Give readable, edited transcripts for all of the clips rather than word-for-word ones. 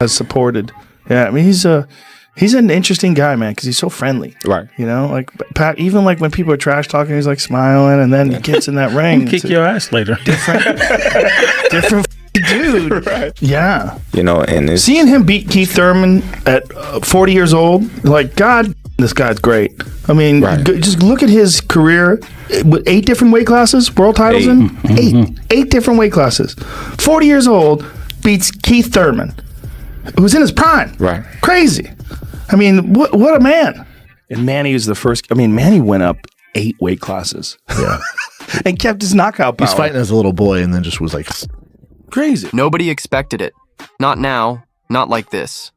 has supported. Yeah, I mean, he's an interesting guy, man, because he's so friendly. Right. You know, like Pat, even like when people are trash talking, he's like smiling, and then he gets in that ring. Kick your ass later. Different dude. Right. Yeah. You know, and seeing him beat Keith Thurman at 40 years old, like, God, this guy's great. I mean, just look at his career with 8 different weight classes, world titles eight different weight classes. 40 years old, beats Keith Thurman, who's in his prime. Right. Crazy. I mean, what a man. And Manny was the first. I mean, Manny went up 8 weight classes. Yeah. And kept his knockout power. He's fighting as a little boy and then just was like crazy. Nobody expected it. Not now, not like this.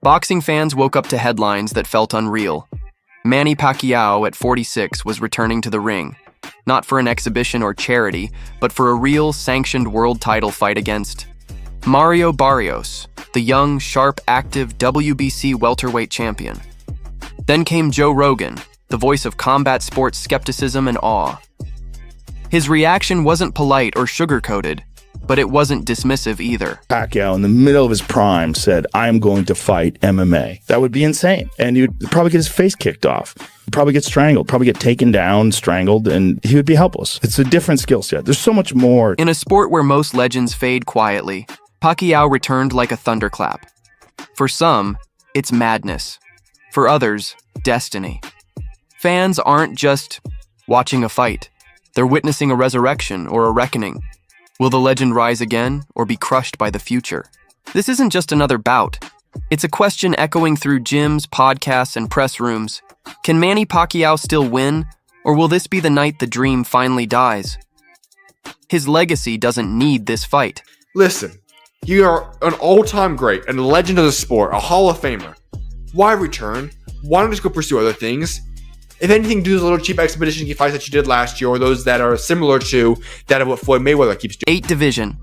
Boxing fans woke up to headlines that felt unreal. Manny Pacquiao at 46 was returning to the ring, not for an exhibition or charity, but for a real sanctioned world title fight against Mario Barrios, the young, sharp, active WBC welterweight champion. Then came Joe Rogan, the voice of combat sports skepticism and awe. His reaction wasn't polite or sugar-coated, but it wasn't dismissive either. Pacquiao, in the middle of his prime, said, I'm going to fight MMA. That would be insane. And he'd probably get his face kicked off. He'd probably get strangled, probably get taken down, strangled, and he would be helpless. It's a different skill set. There's so much more. In a sport where most legends fade quietly, Pacquiao returned like a thunderclap. For some, it's madness. For others, destiny. Fans aren't just watching a fight. They're witnessing a resurrection or a reckoning. Will the legend rise again or be crushed by the future? This isn't just another bout. It's a question echoing through gyms, podcasts, and press rooms. Can Manny Pacquiao still win, or will this be the night the dream finally dies? His legacy doesn't need this fight. Listen, you are an all-time great and a legend of the sport, a Hall of Famer. Why return? Why not just go pursue other things? If anything, do those little cheap expedition fights that you did last year, or those that are similar to that of what Floyd Mayweather keeps doing. 8 division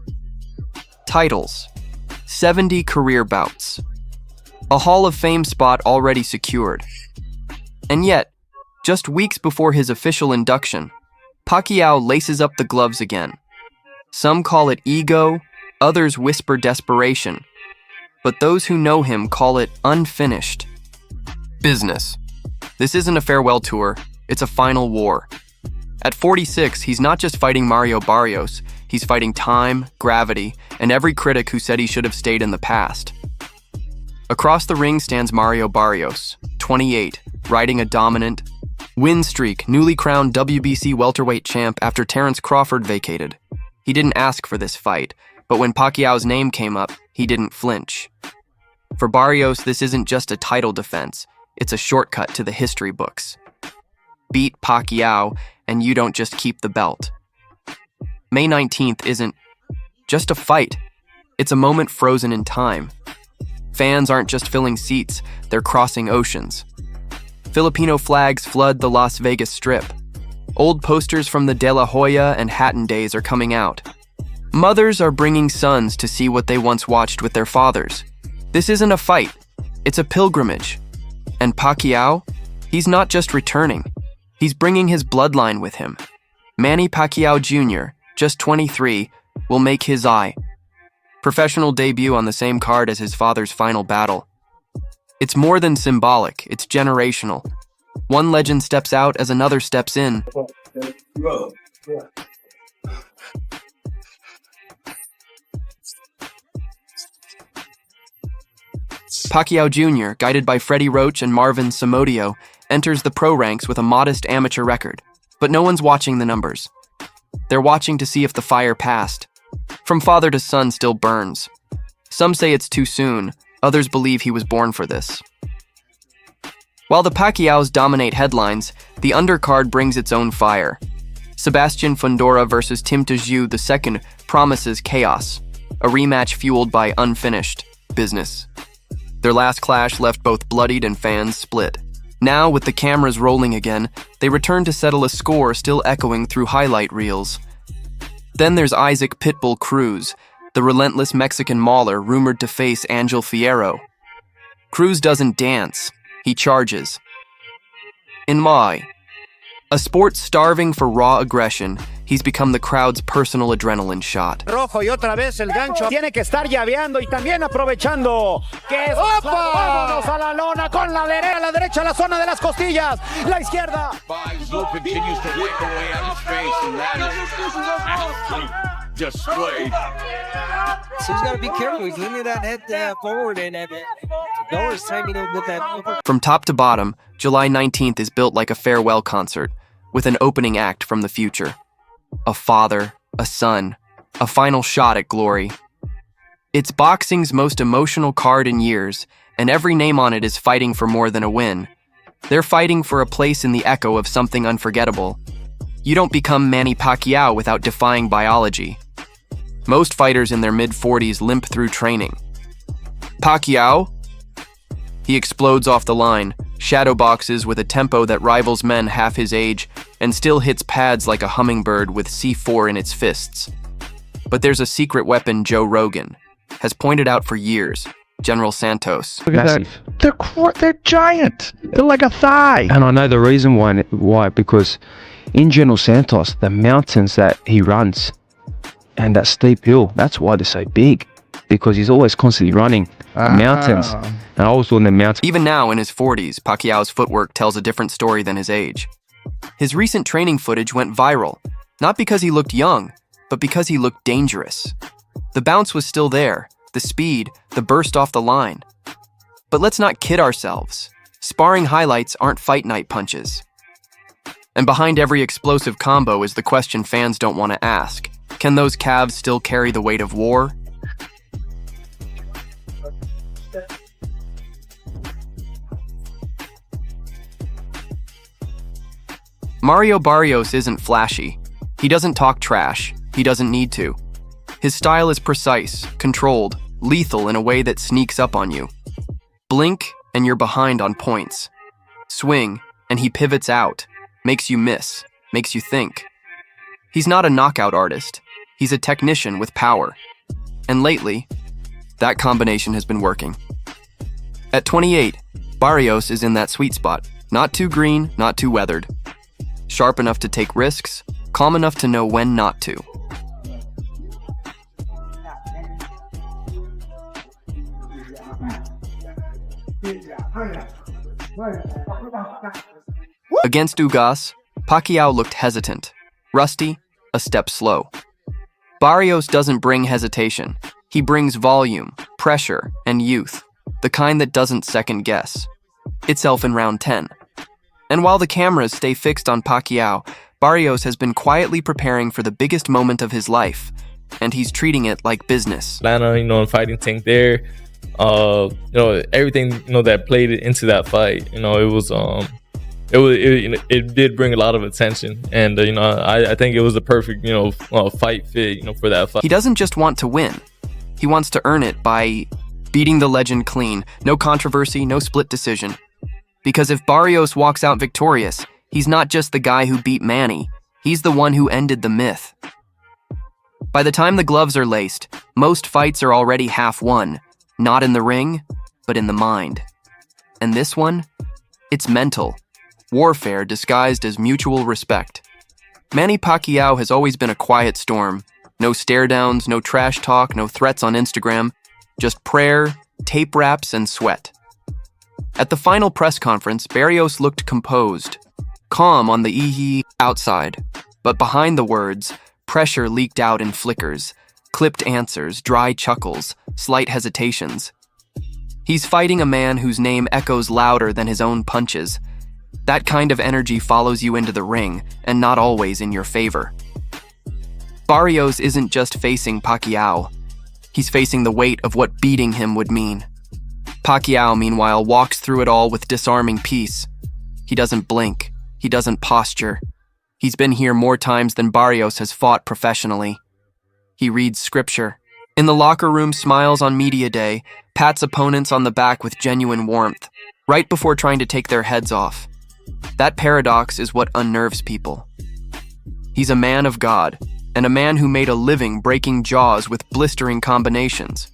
titles, 70 career bouts, a Hall of Fame spot already secured. And yet, just weeks before his official induction, Pacquiao laces up the gloves again. Some call it ego, others whisper desperation, but those who know him call it unfinished business. This isn't a farewell tour, it's a final war. At 46, he's not just fighting Mario Barrios, he's fighting time, gravity, and every critic who said he should have stayed in the past. Across the ring stands Mario Barrios, 28, riding a dominant win streak, newly crowned WBC welterweight champ after Terrence Crawford vacated. He didn't ask for this fight, but when Pacquiao's name came up, he didn't flinch. For Barrios, this isn't just a title defense. It's a shortcut to the history books. Beat Pacquiao, and you don't just keep the belt. May 19th isn't just a fight. It's a moment frozen in time. Fans aren't just filling seats, they're crossing oceans. Filipino flags flood the Las Vegas Strip. Old posters from the De La Hoya and Hatton days are coming out. Mothers are bringing sons to see what they once watched with their fathers. This isn't a fight, it's a pilgrimage. And Pacquiao, he's not just returning, he's bringing his bloodline with him. Manny Pacquiao Jr., just 23, will make his professional debut on the same card as his father's final battle. It's more than symbolic, it's generational. One legend steps out as another steps in. Pacquiao Jr., guided by Freddie Roach and Marvin Somodio, enters the pro ranks with a modest amateur record. But no one's watching the numbers. They're watching to see if the fire passed. From father to son still burns. Some say it's too soon, others believe he was born for this. While the Pacquiaos dominate headlines, the undercard brings its own fire. Sebastian Fundora versus Tim Tszyu II promises chaos, a rematch fueled by unfinished business. Their last clash left both bloodied and fans split. Now, with the cameras rolling again, they return to settle a score still echoing through highlight reels. Then there's Isaac Pitbull Cruz, the relentless Mexican mauler rumored to face Angel Fierro. Cruz doesn't dance, he charges. In Mai, a sport starving for raw aggression, he's become the crowd's personal adrenaline shot. Rojo y otra vez el gancho. Tiene que estar llaveando y también aprovechando. Que es vámonos a la lona con la derecha, la zona de las costillas. La izquierda. Continues to work away on his face, and that is displayed. So he's got to be careful. He's leaning that head forward, and Noah's timing him with that. From top to bottom, July 19th is built like a farewell concert, with an opening act from the future. A father, a son, a final shot at glory. It's boxing's most emotional card in years, and every name on it is fighting for more than a win. They're fighting for a place in the echo of something unforgettable. You don't become Manny Pacquiao without defying biology. Most fighters in their mid-40s limp through training. Pacquiao? He explodes off the line, shadow boxes with a tempo that rivals men half his age, and still hits pads like a hummingbird with C4 in its fists. But there's a secret weapon Joe Rogan has pointed out for years, General Santos. Look at that. They're giant. They're like a thigh. And I know the reason why, because in General Santos, the mountains that he runs and that steep hill, that's why they're so big, because he's always constantly running mountains. And I was on the mountain. Even now, in his 40s, Pacquiao's footwork tells a different story than his age. His recent training footage went viral, not because he looked young, but because he looked dangerous. The bounce was still there, the speed, the burst off the line. But let's not kid ourselves. Sparring highlights aren't fight night punches. And behind every explosive combo is the question fans don't want to ask. Can those calves still carry the weight of war? Mario Barrios isn't flashy. He doesn't talk trash. He doesn't need to. His style is precise, controlled, lethal in a way that sneaks up on you. Blink, and you're behind on points. Swing, and he pivots out, makes you miss, makes you think. He's not a knockout artist. He's a technician with power. And lately, that combination has been working. At 28, Barrios is in that sweet spot. Not too green, not too weathered. Sharp enough to take risks, calm enough to know when not to. Against Ugas, Pacquiao looked hesitant, rusty, a step slow. Barrios doesn't bring hesitation. He brings volume, pressure, and youth, the kind that doesn't second guess. Itself in round 10. And while the cameras stay fixed on Pacquiao, Barrios has been quietly preparing for the biggest moment of his life, and he's treating it like business. Atlanta, and fighting tank there, everything, that played into that fight, it did bring a lot of attention, and I think it was the perfect, fight fit, for that fight. He doesn't just want to win. He wants to earn it by beating the legend clean. No controversy, no split decision. Because if Barrios walks out victorious, he's not just the guy who beat Manny. He's the one who ended the myth. By the time the gloves are laced, most fights are already half won. Not in the ring, but in the mind. And this one? It's mental. Warfare disguised as mutual respect. Manny Pacquiao has always been a quiet storm. No stare downs, no trash talk, no threats on Instagram. Just prayer, tape wraps, and sweat. At the final press conference, Barrios looked composed, calm on the outside. But behind the words, pressure leaked out in flickers, clipped answers, dry chuckles, slight hesitations. He's fighting a man whose name echoes louder than his own punches. That kind of energy follows you into the ring, and not always in your favor. Barrios isn't just facing Pacquiao. He's facing the weight of what beating him would mean. Pacquiao, meanwhile, walks through it all with disarming peace. He doesn't blink. He doesn't posture. He's been here more times than Barrios has fought professionally. He reads scripture. In the locker room, smiles on media day, pats opponents on the back with genuine warmth, right before trying to take their heads off. That paradox is what unnerves people. He's a man of God, and a man who made a living breaking jaws with blistering combinations.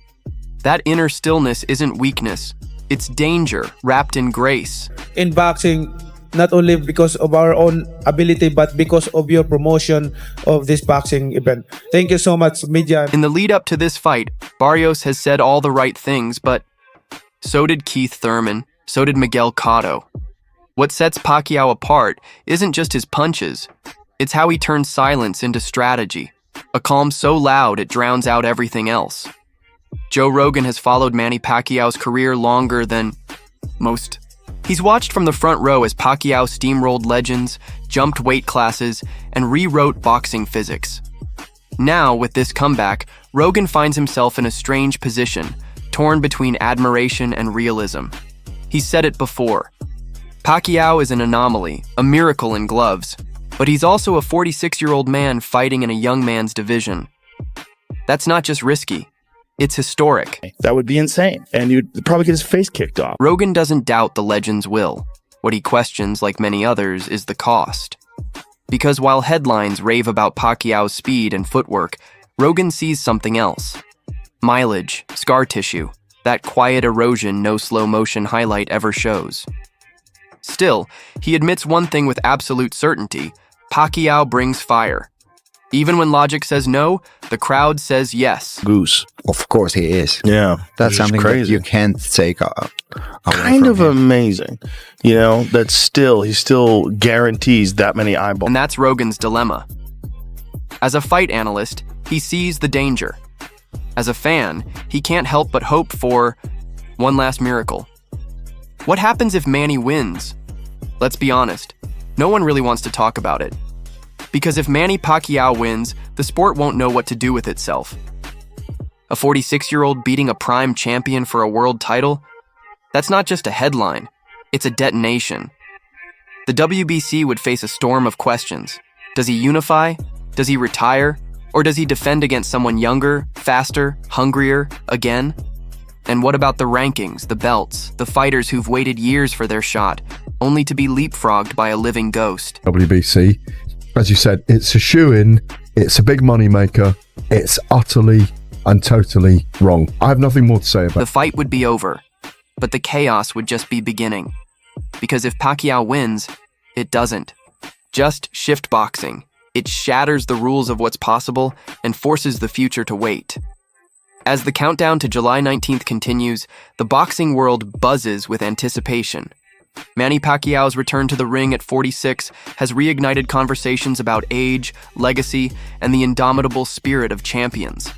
That inner stillness isn't weakness, it's danger wrapped in grace. In boxing, not only because of our own ability, but because of your promotion of this boxing event. Thank you so much, media. In the lead up to this fight, Barrios has said all the right things, but so did Keith Thurman, so did Miguel Cotto. What sets Pacquiao apart isn't just his punches, it's how he turns silence into strategy, a calm so loud it drowns out everything else. Joe Rogan has followed Manny Pacquiao's career longer than most. He's watched from the front row as Pacquiao steamrolled legends, jumped weight classes, and rewrote boxing physics. Now, with this comeback, Rogan finds himself in a strange position, torn between admiration and realism. He's said it before. Pacquiao is an anomaly, a miracle in gloves, but he's also a 46-year-old man fighting in a young man's division. That's not just risky. It's historic. That would be insane. And you'd probably get his face kicked off. Rogan doesn't doubt the legend's will. What he questions, like many others, is the cost. Because while headlines rave about Pacquiao's speed and footwork, Rogan sees something else. Mileage, scar tissue, that quiet erosion no slow motion highlight ever shows. Still, he admits one thing with absolute certainty: Pacquiao brings fire. Even when logic says no, the crowd says yes. Goose. Of course he is. Yeah. That's something crazy. that you can't take away kind of from him. amazing. You know, that he still guarantees that many eyeballs. And that's Rogan's dilemma. As a fight analyst, he sees the danger. As a fan, he can't help but hope for one last miracle. What happens if Manny wins? Let's be honest, no one really wants to talk about it. Because if Manny Pacquiao wins, the sport won't know what to do with itself. A 46-year-old beating a prime champion for a world title? That's not just a headline, it's a detonation. The WBC would face a storm of questions. Does he unify? Does he retire? Or does he defend against someone younger, faster, hungrier, again? And what about the rankings, the belts, the fighters who've waited years for their shot, only to be leapfrogged by a living ghost? WBC, as you said, it's a shoe-in, it's a big money maker, it's utterly and totally wrong. I have nothing more to say about it. The fight would be over, but the chaos would just be beginning. Because if Pacquiao wins, it doesn't. Just shift boxing. It shatters the rules of what's possible and forces the future to wait. As the countdown to July 19th continues, the boxing world buzzes with anticipation. Manny Pacquiao's return to the ring at 46 has reignited conversations about age, legacy, and the indomitable spirit of champions.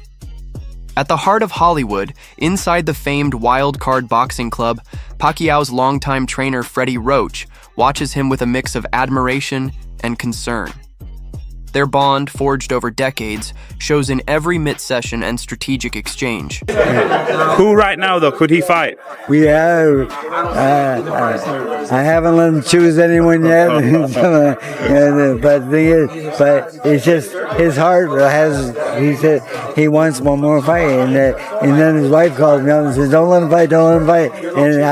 At the heart of Hollywood, inside the famed Wild Card Boxing Club, Pacquiao's longtime trainer Freddie Roach watches him with a mix of admiration and concern. Their bond, forged over decades, shows in every mid-session and strategic exchange. Who right now, though, could he fight? We have. I haven't let him choose anyone yet. But it's just his heart has. He said he wants one more fight, and then his wife calls me up and says, "Don't let him fight, don't let him fight." And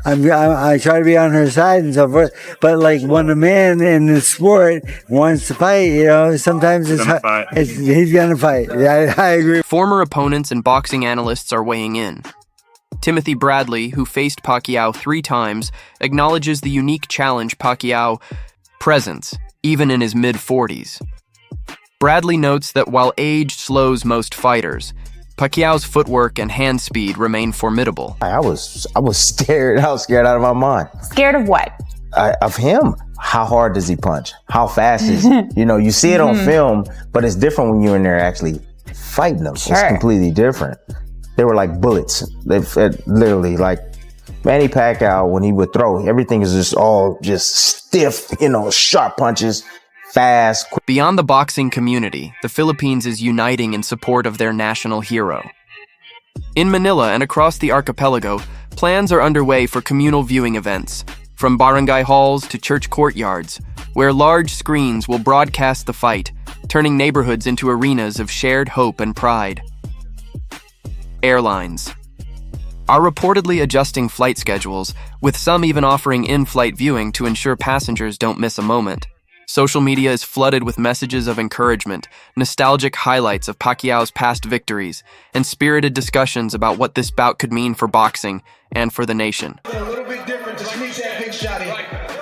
I try to be on her side and so forth. But like when a man in the sport wants to fight, you know, sometimes he's gonna fight. I agree. Former opponents and boxing analysts are weighing in. Timothy Bradley, who faced Pacquiao 3 times, acknowledges the unique challenge Pacquiao presents, even in his mid-40s. Bradley notes that while age slows most fighters, Pacquiao's footwork and hand speed remain formidable. I was scared. I was scared out of my mind. Scared of what? Of him. How hard does he punch? How fast is he? You know, you see it on film, but it's different when you're in there actually fighting them. Sure. It's completely different. They were like bullets. They literally, like Manny Pacquiao, when he would throw, everything is just stiff, you know, sharp punches, fast. Quick. Beyond the boxing community, the Philippines is uniting in support of their national hero. In Manila and across the archipelago, plans are underway for communal viewing events, from barangay halls to church courtyards, where large screens will broadcast the fight, turning neighborhoods into arenas of shared hope and pride. Airlines are reportedly adjusting flight schedules, with some even offering in-flight viewing to ensure passengers don't miss a moment. Social media is flooded with messages of encouragement, nostalgic highlights of Pacquiao's past victories, and spirited discussions about what this bout could mean for boxing and for the nation. A little bit different to sneak that big shot in.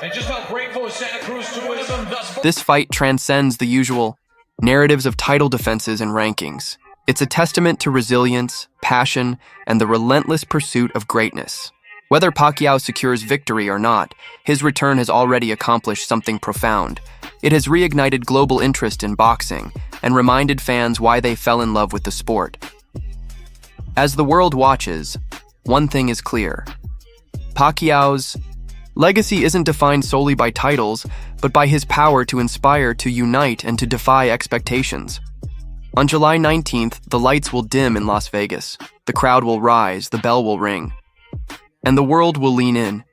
This fight transcends the usual narratives of title defenses and rankings. It's a testament to resilience, passion, and the relentless pursuit of greatness. Whether Pacquiao secures victory or not, his return has already accomplished something profound. It has reignited global interest in boxing and reminded fans why they fell in love with the sport. As the world watches, one thing is clear. Pacquiao's legacy isn't defined solely by titles, but by his power to inspire, to unite, and to defy expectations. On July 19th, the lights will dim in Las Vegas. The crowd will rise, the bell will ring. And the world will lean in,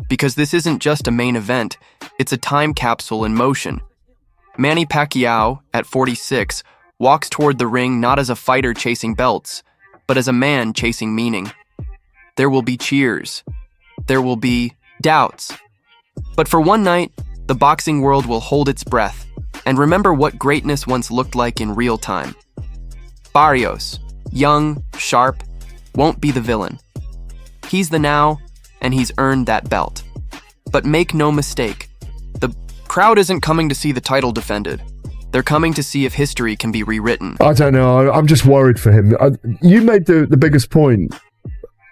because this isn't just a main event, it's a time capsule in motion. Manny Pacquiao, at 46, walks toward the ring not as a fighter chasing belts, but as a man chasing meaning. There will be cheers. There will be doubts. But for one night, the boxing world will hold its breath and remember what greatness once looked like in real time. Barrios, young, sharp, won't be the villain. He's the now, and he's earned that belt. But make no mistake, the crowd isn't coming to see the title defended. They're coming to see if history can be rewritten. I don't know. I'm just worried for him. You made the biggest point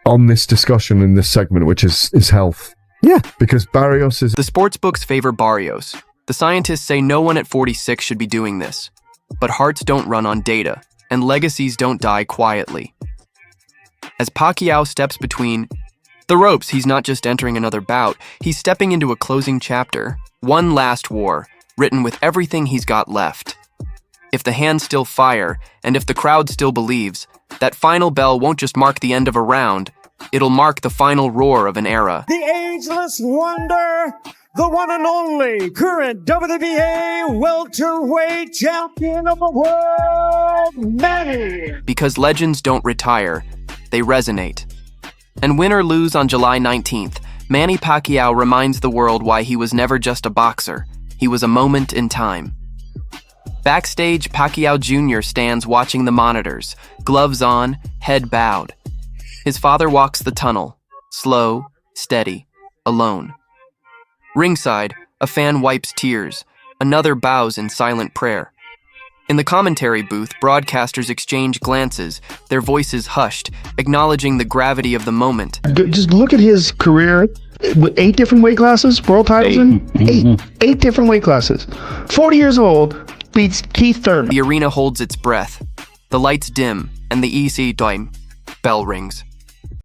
on this discussion in this segment, which is health. Yeah, because Barrios is... The sports books favor Barrios. The scientists say no one at 46 should be doing this. But hearts don't run on data, and legacies don't die quietly. As Pacquiao steps between the ropes, he's not just entering another bout, he's stepping into a closing chapter, one last war, written with everything he's got left. If the hands still fire, and if the crowd still believes, that final bell won't just mark the end of a round, it'll mark the final roar of an era. The ageless wonder, the one and only current WBA welterweight champion of the world, Manny. Because legends don't retire, they resonate. And win or lose on July 19th, Manny Pacquiao reminds the world why he was never just a boxer. He was a moment in time. Backstage, Pacquiao Jr. stands watching the monitors, gloves on, head bowed. His father walks the tunnel, slow, steady, alone. Ringside, a fan wipes tears, another bows in silent prayer. In the commentary booth, broadcasters exchange glances, their voices hushed, acknowledging the gravity of the moment. Just look at his career with 8 different weight classes, world titles in 8 different weight classes. 40 years old, beats Keith Thurman. The arena holds its breath. The lights dim, and the EC time bell rings.